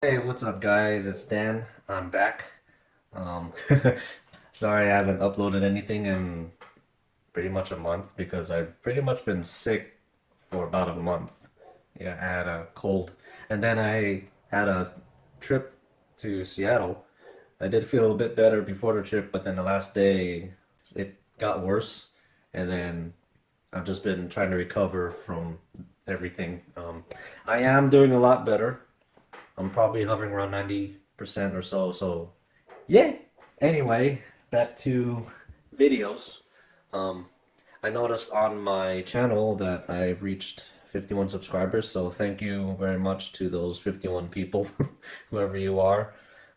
Hey, what's up, guys? It's Dan. I'm back. Um, sorry I haven't uploaded anything in pretty much a month because I've pretty much been sick for about a month. Yeah, I had a cold. And then I had a trip to Seattle. I did feel a bit better before the trip, but then the last day it got worse. And then I've just been trying to recover from everything. I am doing a lot better. I'm probably hovering around 90% or so. So, yeah. Anyway, back to videos. Um, I noticed on my channel that I've reached 51 subscribers, so thank you very much to those 51 people, whoever you are.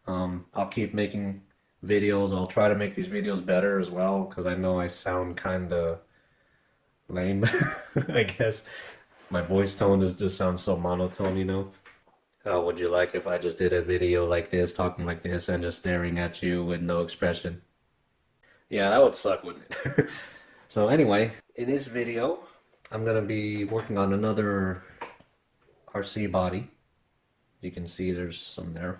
I'll keep making videos. I'll try to make these videos better as well, because I know I sound kind of lame, I guess. My voice tone just sounds so monotone, you know? How would you like if I just did a video like this, talking like this, and just staring at you with no expression? Yeah, that would suck, wouldn't it? So anyway, in this video, I'm gonna be working on another RC body. You can see there's some there.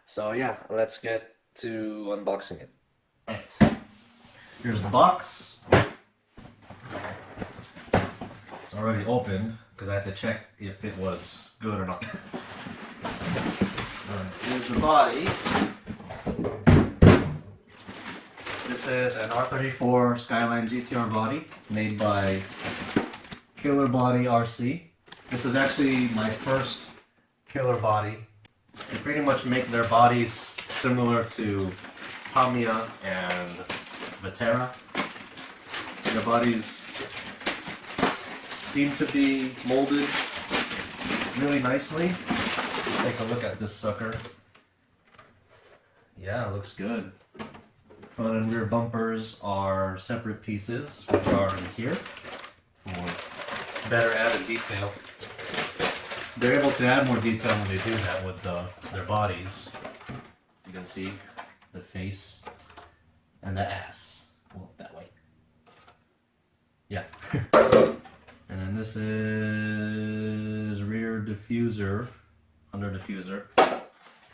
So yeah, let's get to unboxing it. Right. Here's the box. It's already opened because I had to check if it was good or not. Alright, here's the body. This is an R34 Skyline GTR body made by Killerbody RC. This is actually my first Killerbody. They pretty much make their bodies similar to Tamiya and Vetera. The bodies seem to be molded really nicely. Let's take a look at this sucker. Yeah, it looks good. Front and rear bumpers are separate pieces, which are in here for better added detail. They're able to add more detail when they do that with their bodies. You can see the face and the ass. Well, that way. Yeah. And then this is rear diffuser, under diffuser.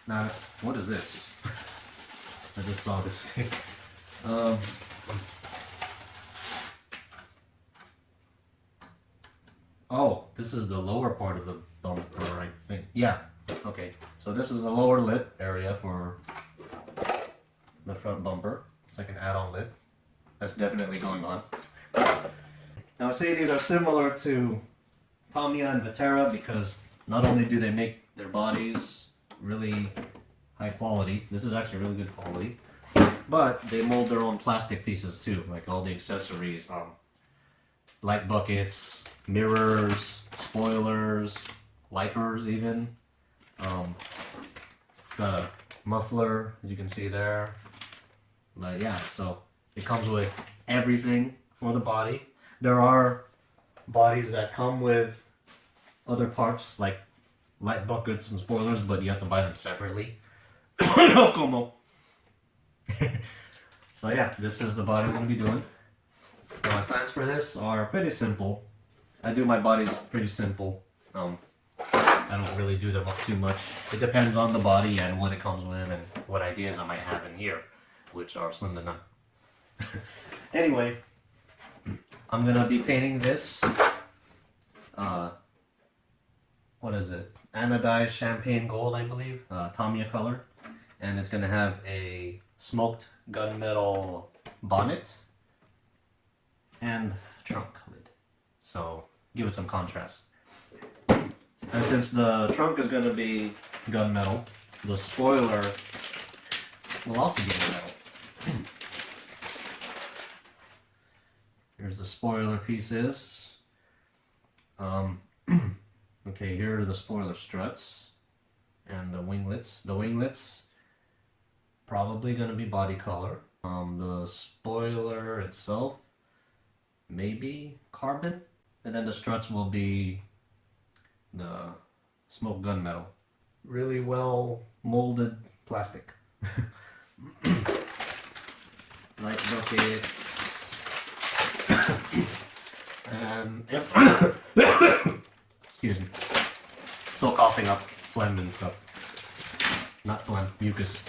Now, what is this? I just saw this thing. Oh, this is the lower part of the bumper, I think. Yeah, okay. So this is the lower lip area for the front bumper. It's like an add-on lip. That's definitely going on. Now I say these are similar to Tamiya and Vetera because not only do they make their bodies really high quality, this is actually really good quality, but they mold their own plastic pieces too, like all the accessories, light buckets, mirrors, spoilers, wipers even. It's got a muffler, as you can see there. But yeah, so it comes with everything for the body. There are bodies that come with other parts like light buckets and spoilers, but you have to buy them separately. So yeah, this is the body we're going to be doing. Now, my plans for this are pretty simple. I do my bodies pretty simple. I don't really do them up too much. It depends on the body and what it comes with and what ideas I might have in here, which are slim to none. Anyway, I'm gonna be painting this, what is it? Anodized champagne gold, I believe, Tamiya color. And it's gonna have a smoked gunmetal bonnet and trunk lid. So, give it some contrast. And since the trunk is gonna be gunmetal, the spoiler will also be gunmetal. Here's the spoiler pieces. Okay, here are the spoiler struts and the winglets. The winglets probably gonna be body color. The spoiler itself maybe carbon, and then the struts will be the smoked gunmetal. Really well molded plastic. Light buckets. And excuse me, still coughing up. phlegm and stuff. Not phlegm, mucus.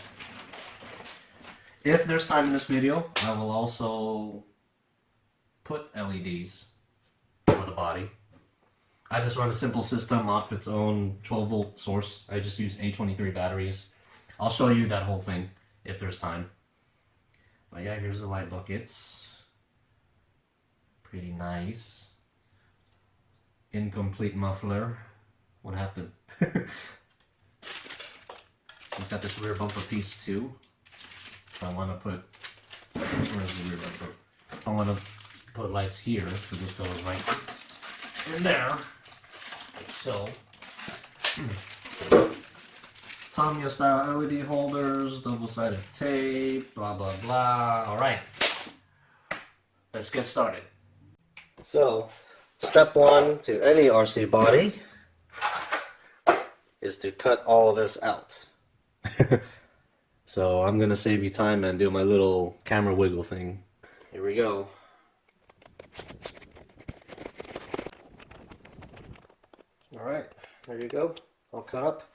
If there's time in this video, I will also put LEDs for the body. I just run a simple system off its own 12-volt source. I just use A23 batteries. I'll show you that whole thing if there's time. But yeah, here's the light buckets. Pretty nice. Incomplete muffler. What happened? It's got this rear bumper piece too. So I want to put, where's the rear bumper? I want to put lights here, so this goes right in there, like so. Tamiya style LED holders, double-sided tape, blah blah blah. Alright, let's get started. So, step one to any RC body is to cut all of this out. So I'm gonna save you time and do my little camera wiggle thing. Here we go. Alright, there you go. All cut up.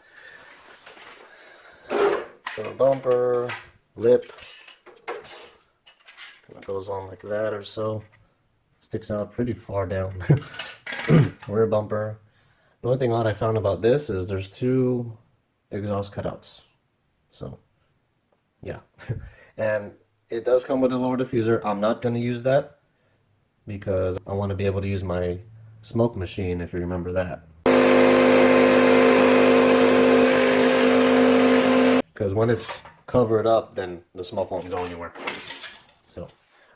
So a bumper, lip, kind of goes on like that or so. Sticks out pretty far down. Rear bumper. The only thing odd I found about this is there's two exhaust cutouts. So, yeah. And it does come with a lower diffuser. I'm not going to use that because I want to be able to use my smoke machine, if you remember that. Because when it's covered up, then the smoke won't go anywhere. So,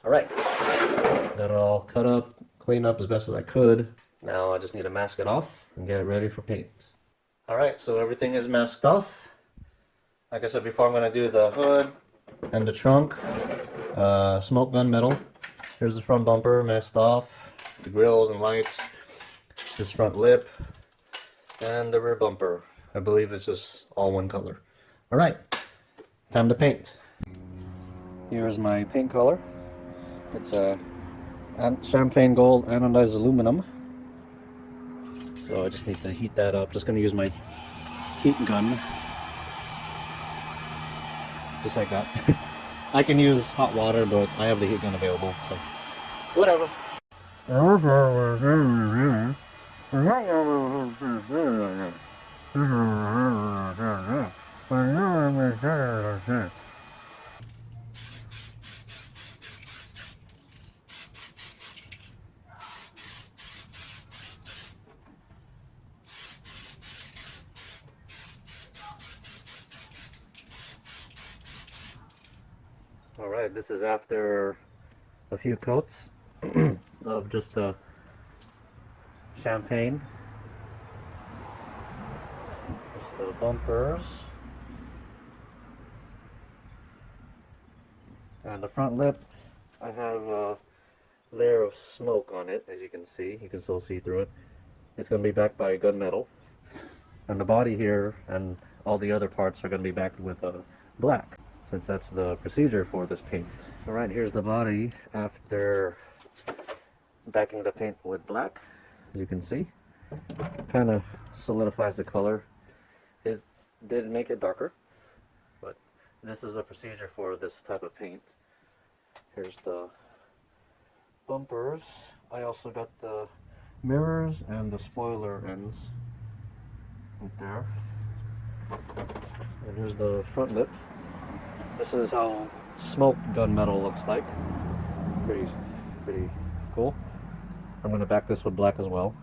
alright. Got it all cut up, cleaned up as best as I could. Now I just need to mask it off and get it ready for paint. Alright, so everything is masked off. Like I said before, I'm going to do the hood and the trunk. Smoke gun metal. Here's the front bumper masked off. The grills and lights. This front lip. And the rear bumper. I believe it's just all one color. Alright, time to paint. Here's my paint color. It's a champagne gold anodized aluminum. So I just need to heat that up. Just going to use my heat gun. Just like that. I can use hot water, but I have the heat gun available, so whatever. Alright, this is after a few coats of just the champagne. Just the bumpers. And the front lip, I have a layer of smoke on it, as you can see. You can still see through it. It's going to be backed by gunmetal. And the body here and all the other parts are going to be backed with black, since that's the procedure for this paint. Alright, here's the body after backing the paint with black. As you can see, kind of solidifies the color. It did make it darker, but this is the procedure for this type of paint. Here's the bumpers. I also got the mirrors and the spoiler ends right there. And here's the front lip. This is how smoked gunmetal looks like. Pretty cool. I'm going to back this with black as well.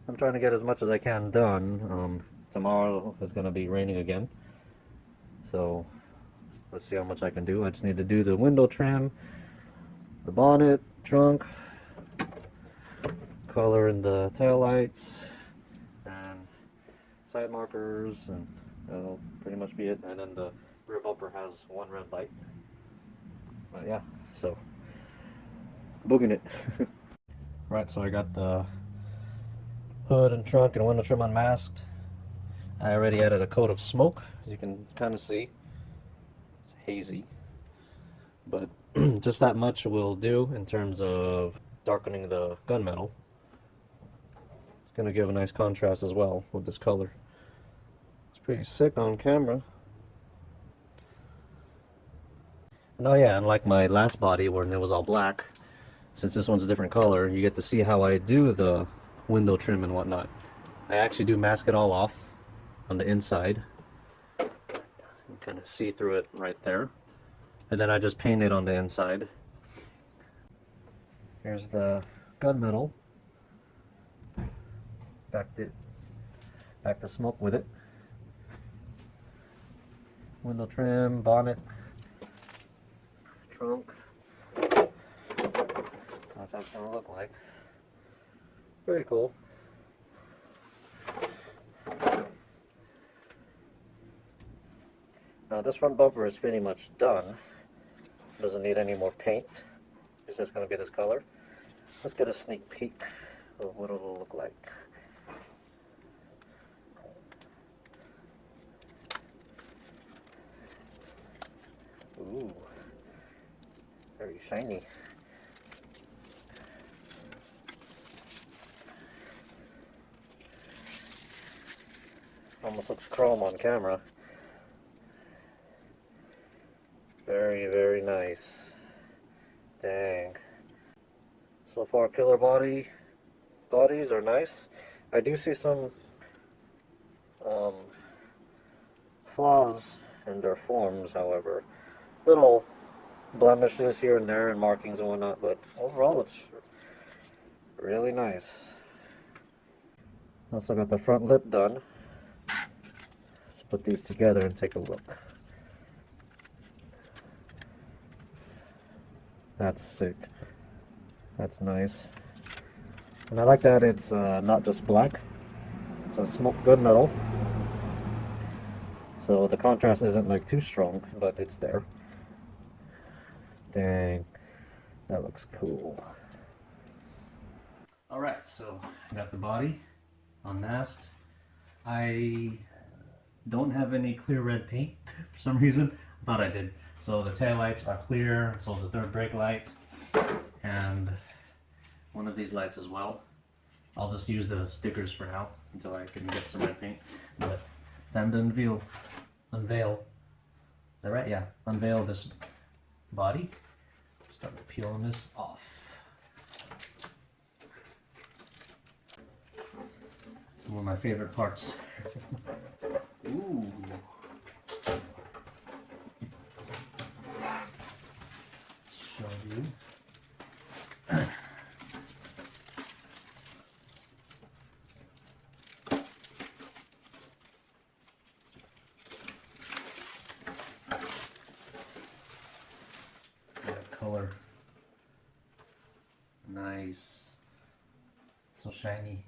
I'm trying to get as much as I can done. Tomorrow is going to be raining again. So let's see how much I can do. I just need to do the window trim, the bonnet, trunk, color in the taillights, and side markers, and that'll pretty much be it. And then the rear bumper has one red light. But yeah, so booging it. Right, so I got the hood and trunk and window trim unmasked. I already added a coat of smoke, as you can kind of see. It's hazy, but just that much will do in terms of darkening the gunmetal. It's going to give a nice contrast as well with this color. pretty sick on camera. And oh yeah, unlike my last body when it was all black, since this one's a different color, you get to see how I do the window trim and whatnot. I actually do mask it all off on the inside. You can kind of see through it right there. And then I just paint it on the inside. Here's the gunmetal. Back to smoke with it. Window trim, bonnet, trunk. That's how it's gonna look like. Very cool. Now this front bumper is pretty much done. Doesn't need any more paint. It's just gonna be this color. Let's get a sneak peek of what it'll look like. Ooh, very shiny. Almost looks chrome on camera. Very, very nice. Dang. So far, Killerbody bodies are nice. I do see some flaws in their forms, however. Little blemishes here and there and markings and whatnot, but overall it's really nice. Also got the front lip done. Let's put these together and take a look. That's sick. That's nice. And I like that it's not just black. It's a smoke gunmetal. So the contrast isn't like too strong, but it's there. Dang, that looks cool. Alright, so I got the body unmasked. I don't have any clear red paint for some reason. I thought I did. So the taillights are clear, so is the third brake light, and one of these lights as well. I'll just use the stickers for now until I can get some red paint. But time to unveil. Is that right? Yeah. Unveil this body. Start peeling this off. One of my favorite parts. Ooh. Show you. Color. Nice. So shiny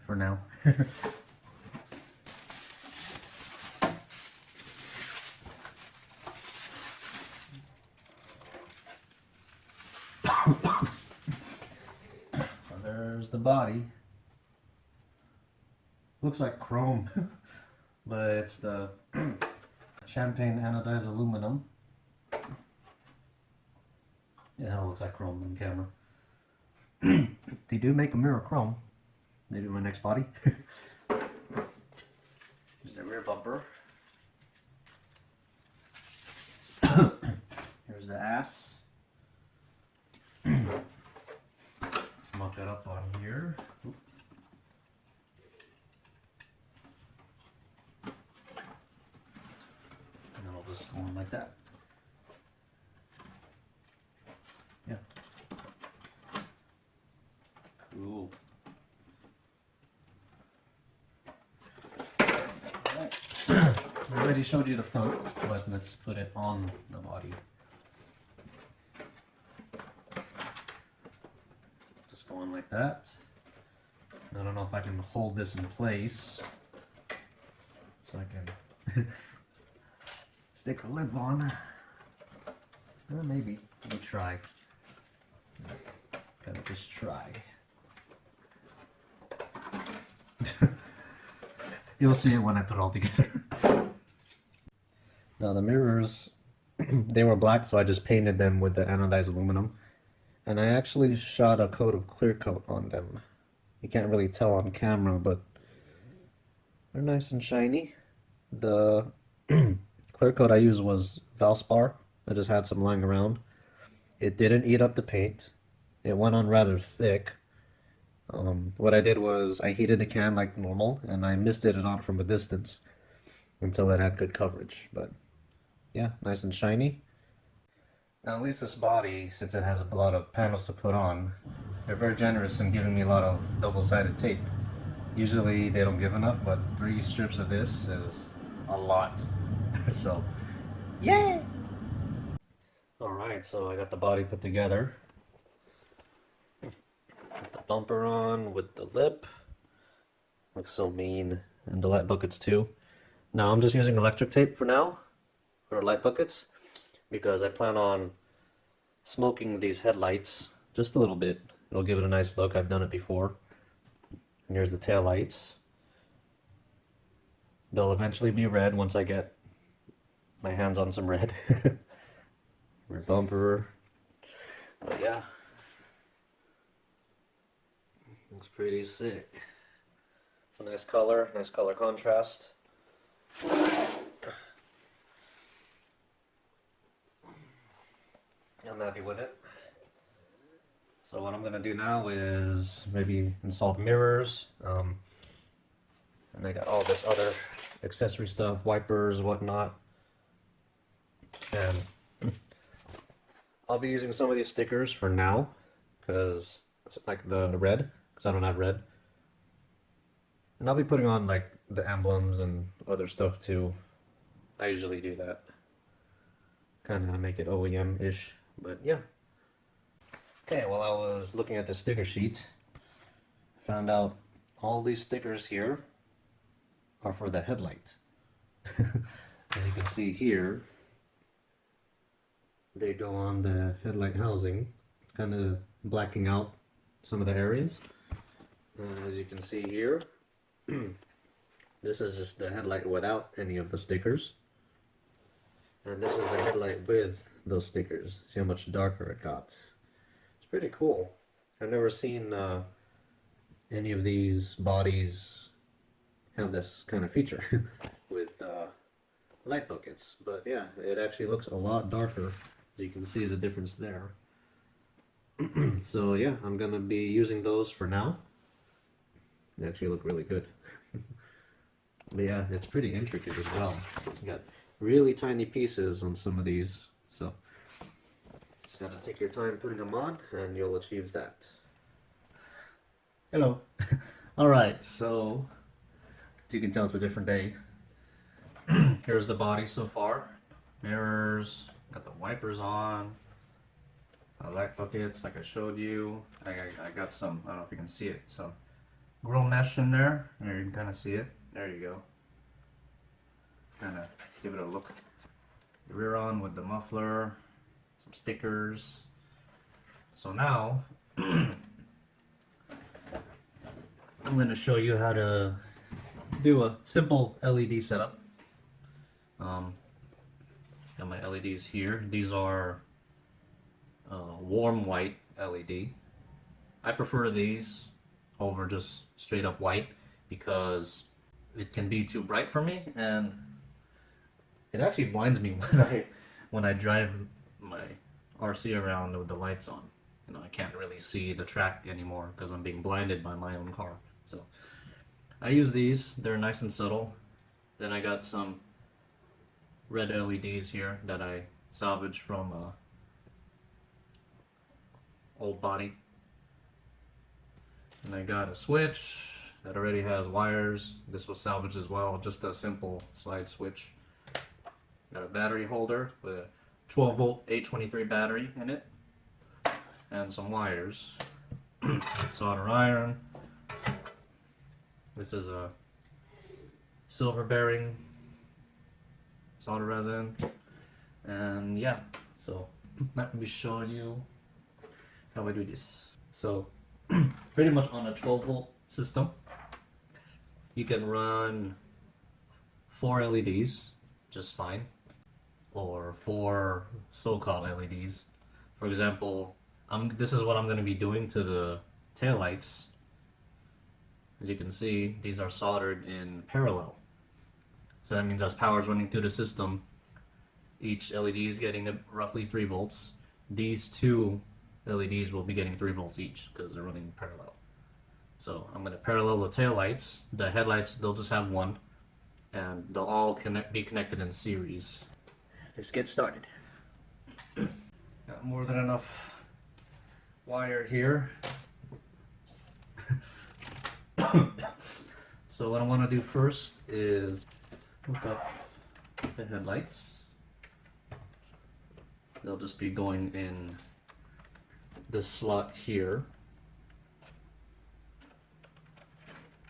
for now. So there's the body. Looks like chrome, but it's the champagne anodized aluminum. Yeah, it looks like chrome on camera. They do make a mirror chrome. Maybe my next body. Here's the rear bumper. Here's the ass. Let's mop that up on here. Oop. And then I'll just go on like that. Yeah. Cool. Alright. I already showed you the front, but let's put it on the body. Just going like that. I don't know if I can hold this in place, so I can stick the lip on. Maybe. Let me try. Gotta just try. You'll see it when I put it all together. Now the mirrors, they were black, so I just painted them with the anodized aluminum. And I actually shot a coat of clear coat on them. You can't really tell on camera, but they're nice and shiny. The clear coat I used was Valspar. I just had some lying around. It didn't eat up the paint. It went on rather thick. What I did was I heated the can like normal and I misted it on from a distance until it had good coverage. But yeah, nice and shiny. Now at least this body, since it has a lot of panels to put on, they're very generous in giving me a lot of double-sided tape. Usually they don't give enough, but 3 strips of this is a lot. So, yay! Alright, so I got the body put together. Put the bumper on with the lip. Looks so mean. And the light buckets too. Now I'm just using electric tape for now, for light buckets, because I plan on smoking these headlights just a little bit. It'll give it a nice look. I've done it before. And here's the taillights. They'll eventually be red once I get my hands on some red. Rear bumper. But yeah. Looks pretty sick. It's a nice color contrast. I'm happy with it. So what I'm gonna do now is maybe install the mirrors, and I got all this other accessory stuff, wipers, whatnot, and I'll be using some of these stickers for now, because like the red, because I don't have red, and I'll be putting on like the emblems and other stuff too. I usually do that, kind of make it OEM-ish, but yeah. Okay, while I was looking at the sticker sheet, I found out all these stickers here are for the headlight. As you can see here, they go on the headlight housing, kind of blacking out some of the areas. As you can see here, this is just the headlight without any of the stickers. And this is the headlight with those stickers. See how much darker it got. Pretty cool. I've never seen any of these bodies have this kind of feature with light buckets, but yeah, it actually looks a lot darker. As you can see the difference there. So yeah, I'm gonna be using those for now. They actually look really good. But yeah, it's pretty intricate as well. It's got really tiny pieces on some of these, so just gotta take your time putting them on and you'll achieve that. Hello. Alright, so as you can tell, it's a different day. Here's the body so far. Mirrors, got the wipers on, light buckets like I showed you. I got some, I don't know if you can see it, some grill mesh in there. There, you can kind of see it. There you go. Kind of give it a look. The rear on with the muffler, some stickers. So now I'm going to show you how to do a simple LED setup. Got my LEDs here. These are warm white LED. I prefer these over just straight up white because it can be too bright for me, and it actually blinds me when I drive my RC around with the lights on. You know, I can't really see the track anymore because I'm being blinded by my own car. So I use these. They're nice and subtle. Then I got some red LEDs here that I salvaged from old body. And I got a switch that already has wires. This was salvaged as well, just a simple slide switch. Got a battery holder with a 12 volt 823 battery in it, and some wires. Solder iron. This is a silver bearing solder resin, and yeah, so let me show you how I do this. So pretty much on a 12 volt system, you can run 4 LEDs just fine, or 4 so-called LEDs. For example, this is what I'm going to be doing to the taillights. As you can see, these are soldered in parallel. So that means as power is running through the system, each LED is getting roughly 3 volts. These two LEDs will be getting 3 volts each because they're running parallel. So I'm going to parallel the tail lights. The headlights, they'll just have one, and they'll all be connected in series. Let's get started. Got more than enough wire here. So what I want to do first is hook up the headlights. They'll just be going in this slot here.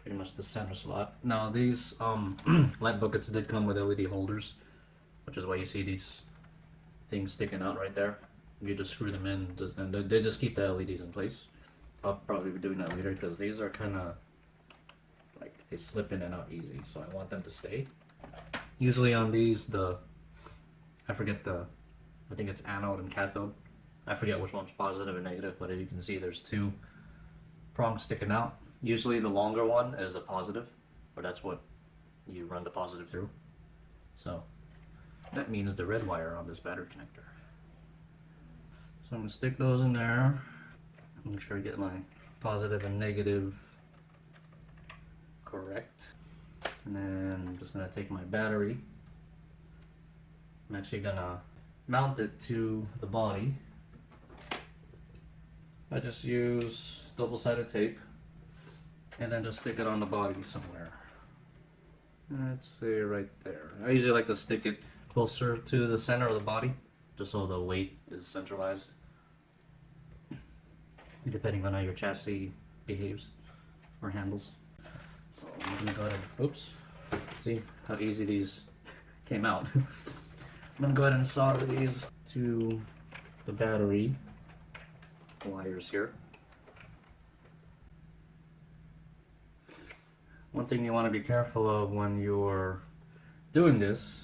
Pretty much the center slot. Now these light buckets did come with LED holders, which is why you see these things sticking out right there. You just screw them in and they just keep the LEDs in place. I'll probably be doing that later because these are kind of like they slip in and out easy, so I want them to stay. Usually on these, I think it's anode and cathode. I forget which one's positive and negative, but as you can see, there's 2 prongs sticking out. Usually the longer one is the positive, or that's what you run the positive through. So that means the red wire on this battery connector. So I'm going to stick those in there. Make sure I get my positive and negative correct. And then I'm just going to take my battery. I'm actually going to mount it to the body. I just use double-sided tape and then just stick it on the body somewhere. Let's say right there. I usually like to stick it closer to the center of the body just so the weight is centralized, depending on how your chassis behaves or handles. So I'm gonna go ahead and, oops, see how easy these came out. I'm gonna go ahead and solder these to the battery wires here. One thing you want to be careful of when you're doing this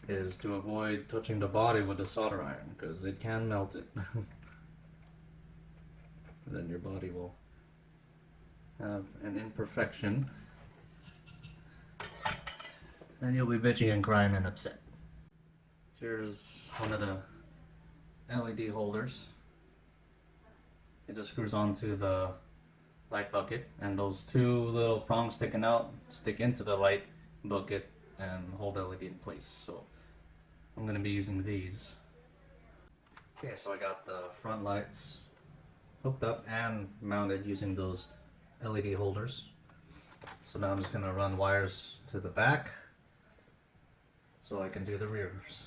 is to avoid touching the body with the solder iron because it can melt it. Then your body will have an imperfection and you'll be bitchy and crying and upset. Here's one of the LED holders. It just screws onto the light bucket, and those 2 little prongs sticking out stick into the light bucket and hold the LED in place. So I'm going to be using these. Okay, so I got the front lights hooked up and mounted using those LED holders. So now I'm just going to run wires to the back so I can do the rears.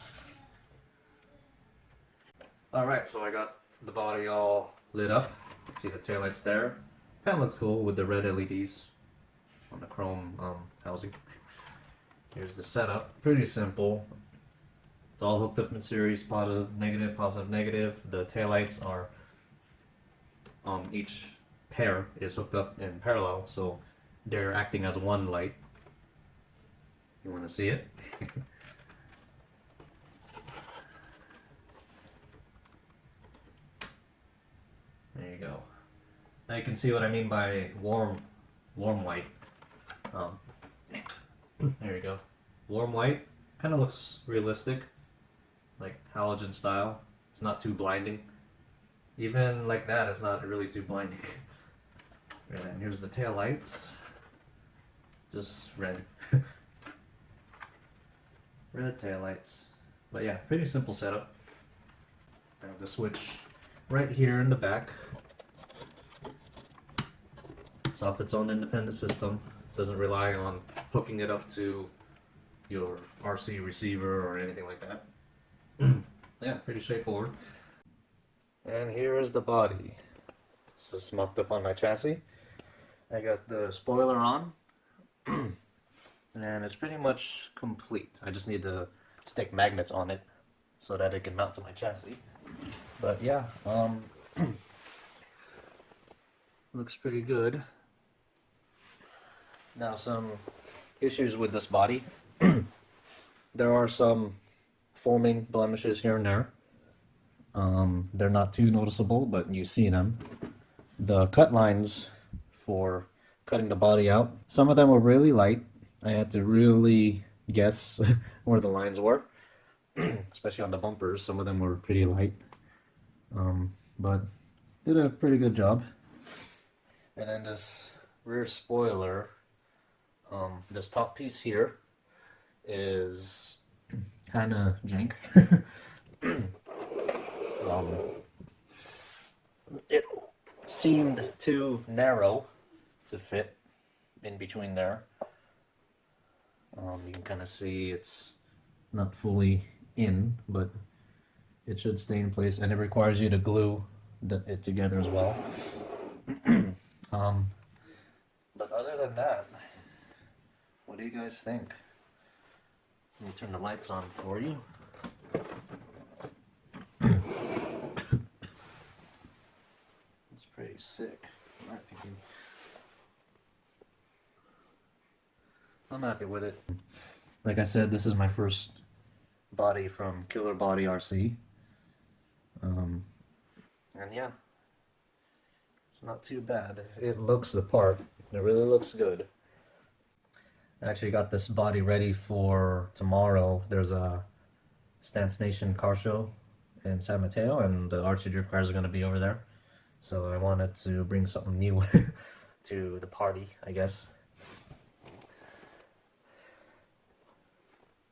Alright, so I got the body all lit up. See the taillights there. Kind of looks cool with the red LEDs on the chrome housing. Here's the setup. Pretty simple. It's all hooked up in series, positive, negative, positive, negative. The taillights are, each pair is hooked up in parallel, so they're acting as one light. You want to see it? There you go. Now you can see what I mean by warm white. There you go. Warm white. Kind of looks realistic, like halogen style. It's not too blinding. Even like that, it's not really too blinding. And here's the tail lights. Just red. Red tail lights. But yeah, pretty simple setup. I have the switch right here in the back. It's off its own independent system. Doesn't rely on hooking it up to your RC receiver or anything like that. Yeah, pretty straightforward. And here is the body. This is mounted up on my chassis. I got the spoiler on. And it's pretty much complete. I just need to stick magnets on it so that it can mount to my chassis. But yeah, looks pretty good. Now some issues with this body. There are some forming blemishes here and there. They're not too noticeable, but you see them. The cut lines for cutting the body out, some of them are really light, I had to really guess where the lines were, especially on the bumpers. Some of them were pretty light, but did a pretty good job. And then this rear spoiler, this top piece here is kind of jank. It seemed too narrow to fit in between there. You can kind of see it's not fully in, but it should stay in place, and it requires you to glue it together as well. But other than that, what do you guys think? Let me turn the lights on for you. It's pretty sick, in my opinion. I'm happy with it. Like I said, this is my first body from Killerbody RC. And yeah, it's not too bad. It looks the part. It really looks good. I actually got this body ready for tomorrow. There's a Stance Nation car show in San Mateo, and the RC Drift cars are going to be over there. So I wanted to bring something new to the party, I guess.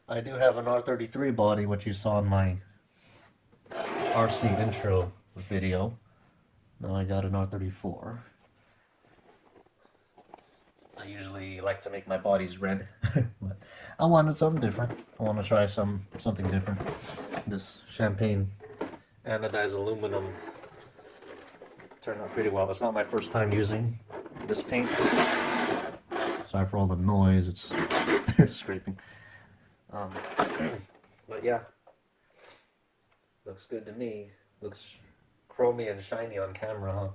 I do have an R33 body, which you saw in my RC intro video. Now I got an R34. I usually like to make my bodies red, but I wanted something different. I want to try something different. This champagne anodized aluminum turned out pretty well. It's not my first time using this paint. Sorry for all the noise, it's scraping. But yeah, looks good to me. Looks chromy and shiny on camera,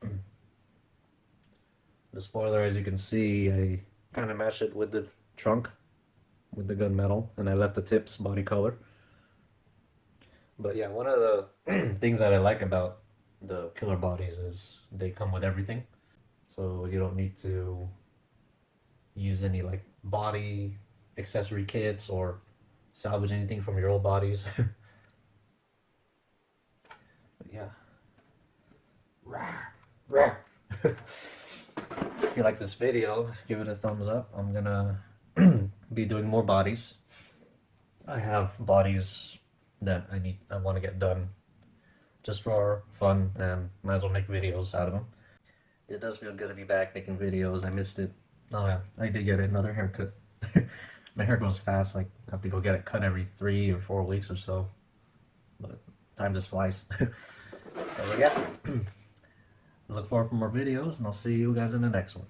huh? The spoiler, as you can see, I kind of matched it with the trunk, with the gunmetal, and I left the tips body color. But yeah, one of the things that I like about the killer bodies is they come with everything. So you don't need to use any like body accessory kits or salvage anything from your old bodies. But yeah. If you like this video, give it a thumbs up. I'm gonna be doing more bodies. I have bodies that I want to get done just for fun, and might as well make videos out of them. It does feel good to be back making videos. I missed it. Oh yeah, I did get another haircut. My hair goes fast. Like I have to go get it cut every 3 or 4 weeks or so. But time just flies. So yeah, look forward for more videos, and I'll see you guys in the next one.